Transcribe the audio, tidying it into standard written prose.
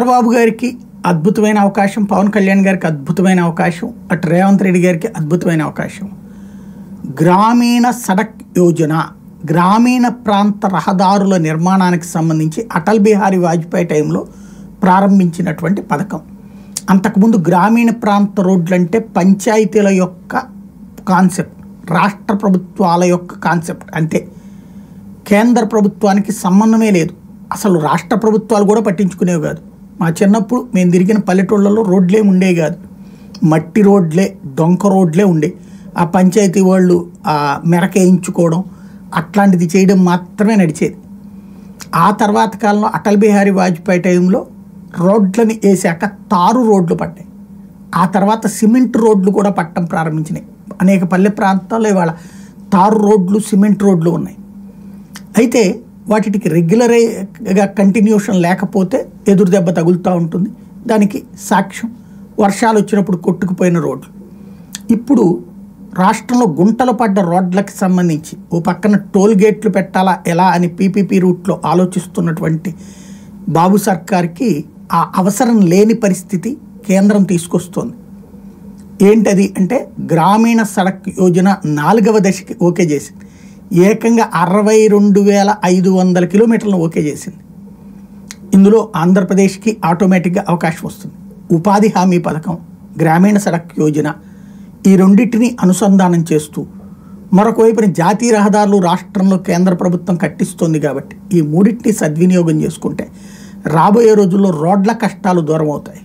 చంద్రబాబు గారికి అద్భుతమైన అవకాశం, పవన్ కళ్యాణ్ గారికి అద్భుతమైన అవకాశం, అటు రేవంత్ రెడ్డి గారికి అద్భుతమైన అవకాశం. గ్రామీణ సడక్ యోజన, గ్రామీణ ప్రాంత రహదారుల నిర్మాణానికి సంబంధించి అటల్ బిహారీ వాజ్పేయి టైంలో ప్రారంభించినటువంటి పథకం. అంతకుముందు గ్రామీణ ప్రాంత రోడ్లు అంటే పంచాయతీల యొక్క కాన్సెప్ట్, రాష్ట్ర ప్రభుత్వాల యొక్క కాన్సెప్ట్ అంతే. కేంద్ర ప్రభుత్వానికి సంబంధమే లేదు. అసలు రాష్ట్ర ప్రభుత్వాలు కూడా పట్టించుకునేవి కాదు. మా చిన్నప్పుడు మేము తిరిగిన పల్లెటూళ్ళలో రోడ్లేమి ఉండేవి కాదు, మట్టి రోడ్లే, డొంక రోడ్లే ఉండే. ఆ పంచాయతీ వాళ్ళు ఆ మెరకేయించుకోవడం అట్లాంటిది చేయడం మాత్రమే నడిచేది. ఆ తర్వాత కాలంలో అటల్ బిహారీ వాజ్పేయి టైంలో రోడ్లని వేసాక తారు రోడ్లు పడ్డాయి. ఆ తర్వాత సిమెంట్ రోడ్లు కూడా పట్టడం ప్రారంభించినాయి. అనేక పల్లె ప్రాంతాల్లో ఇవాళ తారు రోడ్లు, సిమెంట్ రోడ్లు ఉన్నాయి. అయితే వాటికి రెగ్యులర్గా కంటిన్యూషన్ లేకపోతే ఎదురు దెబ్బ తగులుతూ ఉంటుంది. దానికి సాక్ష్యం వర్షాలు వచ్చినప్పుడు కొట్టుకుపోయిన రోడ్లు. ఇప్పుడు రాష్ట్రంలో గుంటలు పడ్డ రోడ్లకు సంబంధించి ఓ పక్కన టోల్ గేట్లు పెట్టాలా ఎలా అని పీపీపీ రూట్లో ఆలోచిస్తున్నటువంటి బాబు సర్కార్కి ఆ అవసరం లేని పరిస్థితి కేంద్రం తీసుకొస్తోంది. ఏంటది అంటే గ్రామీణ సడక్ యోజన 4వ దశకి ఓకే చేసింది. ఏకంగా 62,500 కిలోమీటర్లను ఓకే చేసింది. ఇందులో ఆంధ్రప్రదేశ్కి ఆటోమేటిక్గా అవకాశం వస్తుంది. ఉపాధి హామీ పథకం, గ్రామీణ సడక్ యోజన, ఈ రెండింటిని అనుసంధానం చేస్తూ మరొక వైపున జాతీయ రహదారులు రాష్ట్రంలో కేంద్ర ప్రభుత్వం కట్టిస్తోంది. కాబట్టి ఈ మూడింటిని సద్వినియోగం చేసుకుంటే రాబోయే రోజుల్లో రోడ్ల కష్టాలు దూరం అవుతాయి.